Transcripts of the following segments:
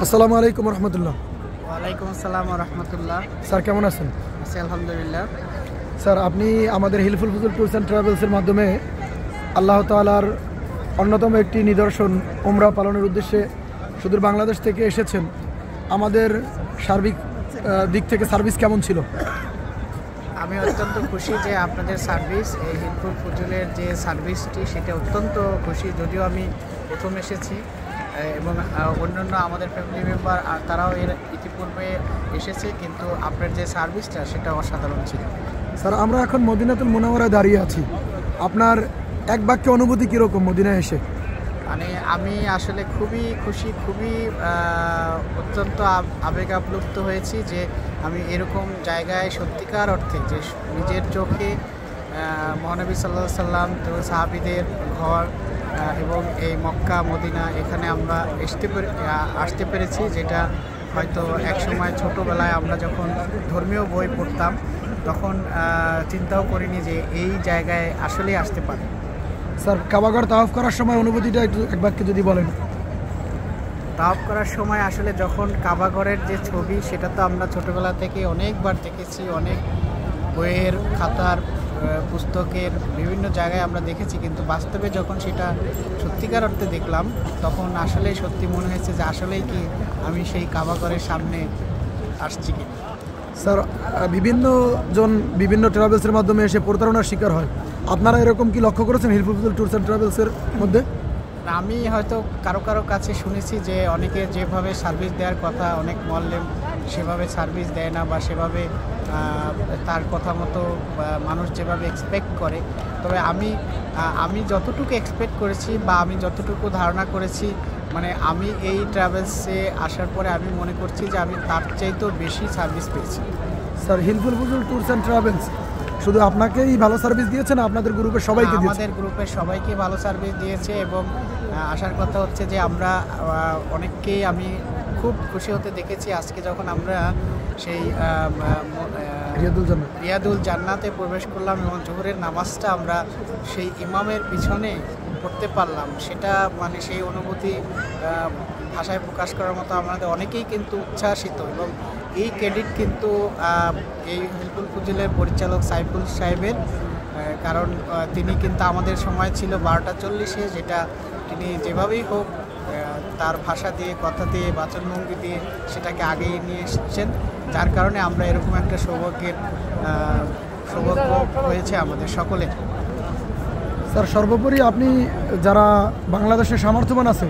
আসসালামু আলাইকুম রহমতুল্লাহ। ওয়ালাইকুম আসসালাম রহমতুল্লাহ। স্যার কেমন আছেন? আছি আলহামদুলিল্লাহ। স্যার আপনি আমাদের হিলফুল ফুজুল ট্যুরস অ্যান্ড ট্রাভেলসের মাধ্যমে আল্লাহ তাআলার অন্যতম একটি নিদর্শন উমরা পালনের উদ্দেশ্যে সুদূর বাংলাদেশ থেকে এসেছেন। আমাদের সার্বিক দিক থেকে সার্ভিস কেমন ছিল? আমি অত্যন্ত খুশি যে আপনাদের সার্ভিস, এই হিলফুল ফুজুলের যে সার্ভিসটি সেটা অত্যন্ত খুশি। যদিও আমি প্রথম এসেছি এবং অন্যান্য আমাদের ফ্যামিলি মেম্বার তারাও এর ইতিপূর্বে এসেছে, কিন্তু আপনার যে সার্ভিসটা সেটা অসাধারণ ছিল। স্যার আমরা এখন মদিনাতুল মুনাওয়ারায় দাঁড়িয়ে আছি, আপনার এক বাক্যে অনুভূতি কীরকম মদিনায় এসে? মানে আমি আসলে খুবই খুশি, খুবই অত্যন্ত আবেগ আপ্লুপ্ত হয়েছি যে আমি এরকম জায়গায় সত্যিকার অর্থে যে নিজের চোখে মহানবী সাল্লাল্লাহু আলাইহি সাল্লাম তো সাহাবীদের ঘর এবং এই মক্কা মদিনা এখানে আমরা আসতে পেরেছি, যেটা হয়তো একসময় ছোটোবেলায় আমরা যখন ধর্মীয় বই পড়তাম তখন চিন্তাও করিনি যে এই জায়গায় আসলেই আসতে পারি। স্যার কাবাগর তাওয়াফ করার সময় অনুভূতিটা একটু এক বাক্যে যদি বলেন। তাওয়াফ করার সময় আসলে যখন কাবাগরের যে ছবি সেটা তো আমরা ছোটোবেলা থেকে অনেকবার দেখেছি, অনেক বইয়ের খাতার পুস্তকের বিভিন্ন জায়গায় আমরা দেখেছি, কিন্তু বাস্তবে যখন সেটা সত্যিকার অর্থে দেখলাম তখন আসলেই সত্যি মনে হয়েছে যে আসলেই কি আমি সেই কাবাগরের সামনে আসছি কি। স্যার বিভিন্ন জন বিভিন্ন ট্রাভেলসের মাধ্যমে এসে প্রতারণার শিকার হয়, আপনারা এরকম কি লক্ষ্য করেছেন হিলফুল ফুজুল ট্যুরস অ্যান্ড ট্রাভেলসের মধ্যে? আমি হয়তো কারো কাছে শুনেছি যে অনেকে যেভাবে সার্ভিস দেওয়ার কথা অনেক মল্লেম সেভাবে সার্ভিস দেয় না, বা সেভাবে তার কথা মতো মানুষ যেভাবে এক্সপেক্ট করে। তবে আমি যতটুকু এক্সপেক্ট করেছি বা আমি যতটুকু ধারণা করেছি, মানে আমি এই ট্রাভেলসে আসার পরে আমি মনে করছি যে আমি তার চাইতেও বেশি সার্ভিস পেয়েছি। Sir Hilful Fuzul tours and travels শুধু আপনাকেই ভালো সার্ভিস দিয়েছে না, আপনাদের গ্রুপের সবাইকে দিয়েছে? আমাদের গ্রুপের সবাইকে ভালো সার্ভিস দিয়েছে এবং আসার কথা হচ্ছে যে আমরা অনেককেই আমি খুব খুশি হতে দেখেছি আজকে যখন আমরা সেই রিয়াদুল জান্নাতে প্রবেশ করলাম এবং জোহরের নামাজটা আমরা সেই ইমামের পিছনে পড়তে পারলাম। সেটা মানে সেই অনুভূতি ভাষায় প্রকাশ করার মতো। আমাদের অনেকেই কিন্তু উচ্ছ্বাসিত এবং এই ক্রেডিট কিন্তু এই হিলফুল ফুজুলের পরিচালক সাইফুল সাহেবের, কারণ তিনি কিন্তু আমাদের সময় ছিল 12টা 40-এ, যেটা তিনি যেভাবেই হোক তার ভাষা দিয়ে, কথা দিয়ে, বাচনভঙ্গি দিয়ে সেটাকে আগেই নিয়ে এসেছেন, যার কারণে আমরা এরকম একটা সৌভাগ্য হয়েছে আমাদের সকলের। স্যার সর্বোপরি আপনি যারা বাংলাদেশের সামর্থ্যবান আছে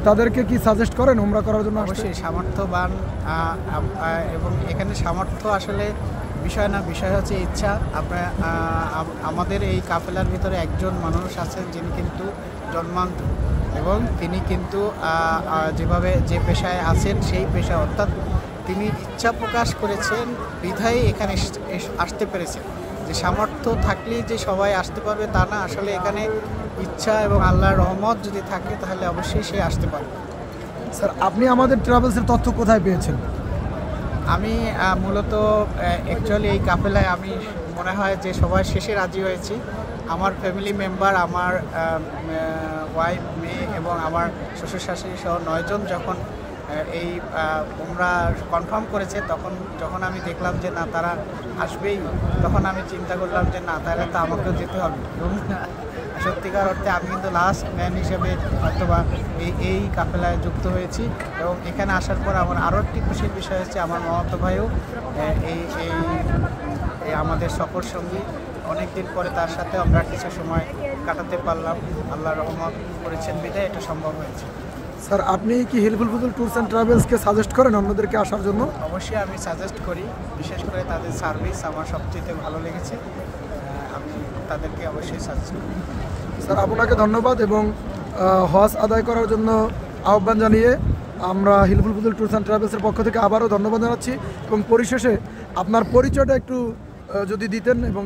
তাদেরকে কি সাজেস্ট করেন উমরা করার জন্য? অবশ্যই সামর্থ্যবান, এবং এখানে সামর্থ্য আসলে বিষয় না, বিষয় হচ্ছে ইচ্ছা। আমাদের এই কাফেলার ভিতরে একজন মানুষ আছেন যিনি কিন্তু জন্মান্ত এবং তিনি কিন্তু যেভাবে যে পেশায় আছেন সেই পেশা, অর্থাৎ তিনি ইচ্ছা প্রকাশ করেছেন বিধায় এখানে আসতে পেরেছেন। যে সামর্থ্য থাকলেই যে সবাই আসতে পারবে তা না, আসলে এখানে ইচ্ছা এবং আল্লাহর রহমত যদি থাকে তাহলে অবশ্যই সে আসতে পারবে। স্যার আপনি আমাদের ট্রাভেলসের তথ্য কোথায় পেয়েছেন? আমি মূলত অ্যাকচুয়ালি এই কাফেলায় আমি মনে হয় যে সবার শেষে রাজি হয়েছি। আমার ফ্যামিলি মেম্বার, আমার ওয়াইফ, মেয়ে এবং আমার শ্বশুর শাশুড়ি সহ 9 জন যখন এই উমরা কনফার্ম করেছে, যখন আমি দেখলাম যে না তারা আসবেই, তখন আমি চিন্তা করলাম যে না তাহলে তো আমাকেও যেতে হবে। এবং সত্যিকার অর্থে আমি কিন্তু লাস্ট ম্যান হিসেবে অথবা এই কাফেলায় যুক্ত হয়েছি। এবং এখানে আসার পর আমার আরও একটি খুশির বিষয় হচ্ছে আমার মামাতো ভাইও এই আমাদের সফর সঙ্গী, অনেকদিন পরে তার সাথে আমরা কিছু সময় কাটাতে পারলাম। আল্লাহ রহমত করেছেন বিধায় এটা সম্ভব হয়েছে। স্যার আপনি কি Hilful Fuzul tours and ট্রাভেলসকে suggest করেন অন্যদেরকে আসার জন্য? অবশ্যই আমি সাজেস্ট করি, বিশেষ করে তাদের সার্ভিস আমার সবচেয়ে ভালো লেগেছে, আমি তাদেরকে অবশ্যই সাজেস্ট করি। স্যার আপনাকে ধন্যবাদ এবং হজ আদায় করার জন্য আহ্বান জানিয়ে আমরা হিলফুল ফুজুল ট্যুরস অ্যান্ড ট্রাভেলসের পক্ষ থেকে আবারও ধন্যবাদ জানাচ্ছি এবং পরিশেষে আপনার পরিচয়টা একটু যদি দিতেন। এবং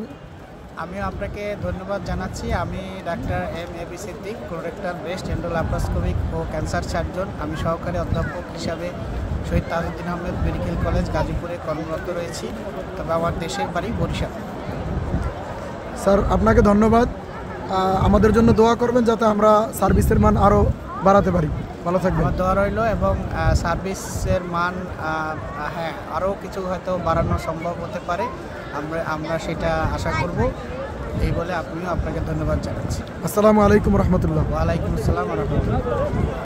আমিও আপনাকে ধন্যবাদ জানাচ্ছি। আমি ডাক্তার M.A.B. Siddique, colorectal breast endolaparoscopic ও ক্যান্সার সার্জন। আমি সহকারী অধ্যাপক হিসাবে শহীদ তাজউদ্দিন আহমেদ মেডিকেল কলেজ গাজীপুরে কর্মরত রয়েছি, তবে আমার দেশের বাড়ি বরিশাল। স্যার আপনাকে ধন্যবাদ, আমাদের জন্য দোয়া করবেন যাতে আমরা সার্ভিসের মান আরও বাড়াতে পারি। ভালো থাকবেন। আমার দোয়া রইল এবং সার্ভিসের মান হ্যাঁ আরও কিছু হয়তো বাড়ানো সম্ভব হতে পারে, আমরা সেটা আশা করব। এই বলে আপনিও আপনাকে ধন্যবাদ জানাচ্ছি। আসসালামু আলাইকুম রহমতুল্লাহ। ওয়ালাইকুম আসসালাম ওয়া রাহমাতুল্লাহ।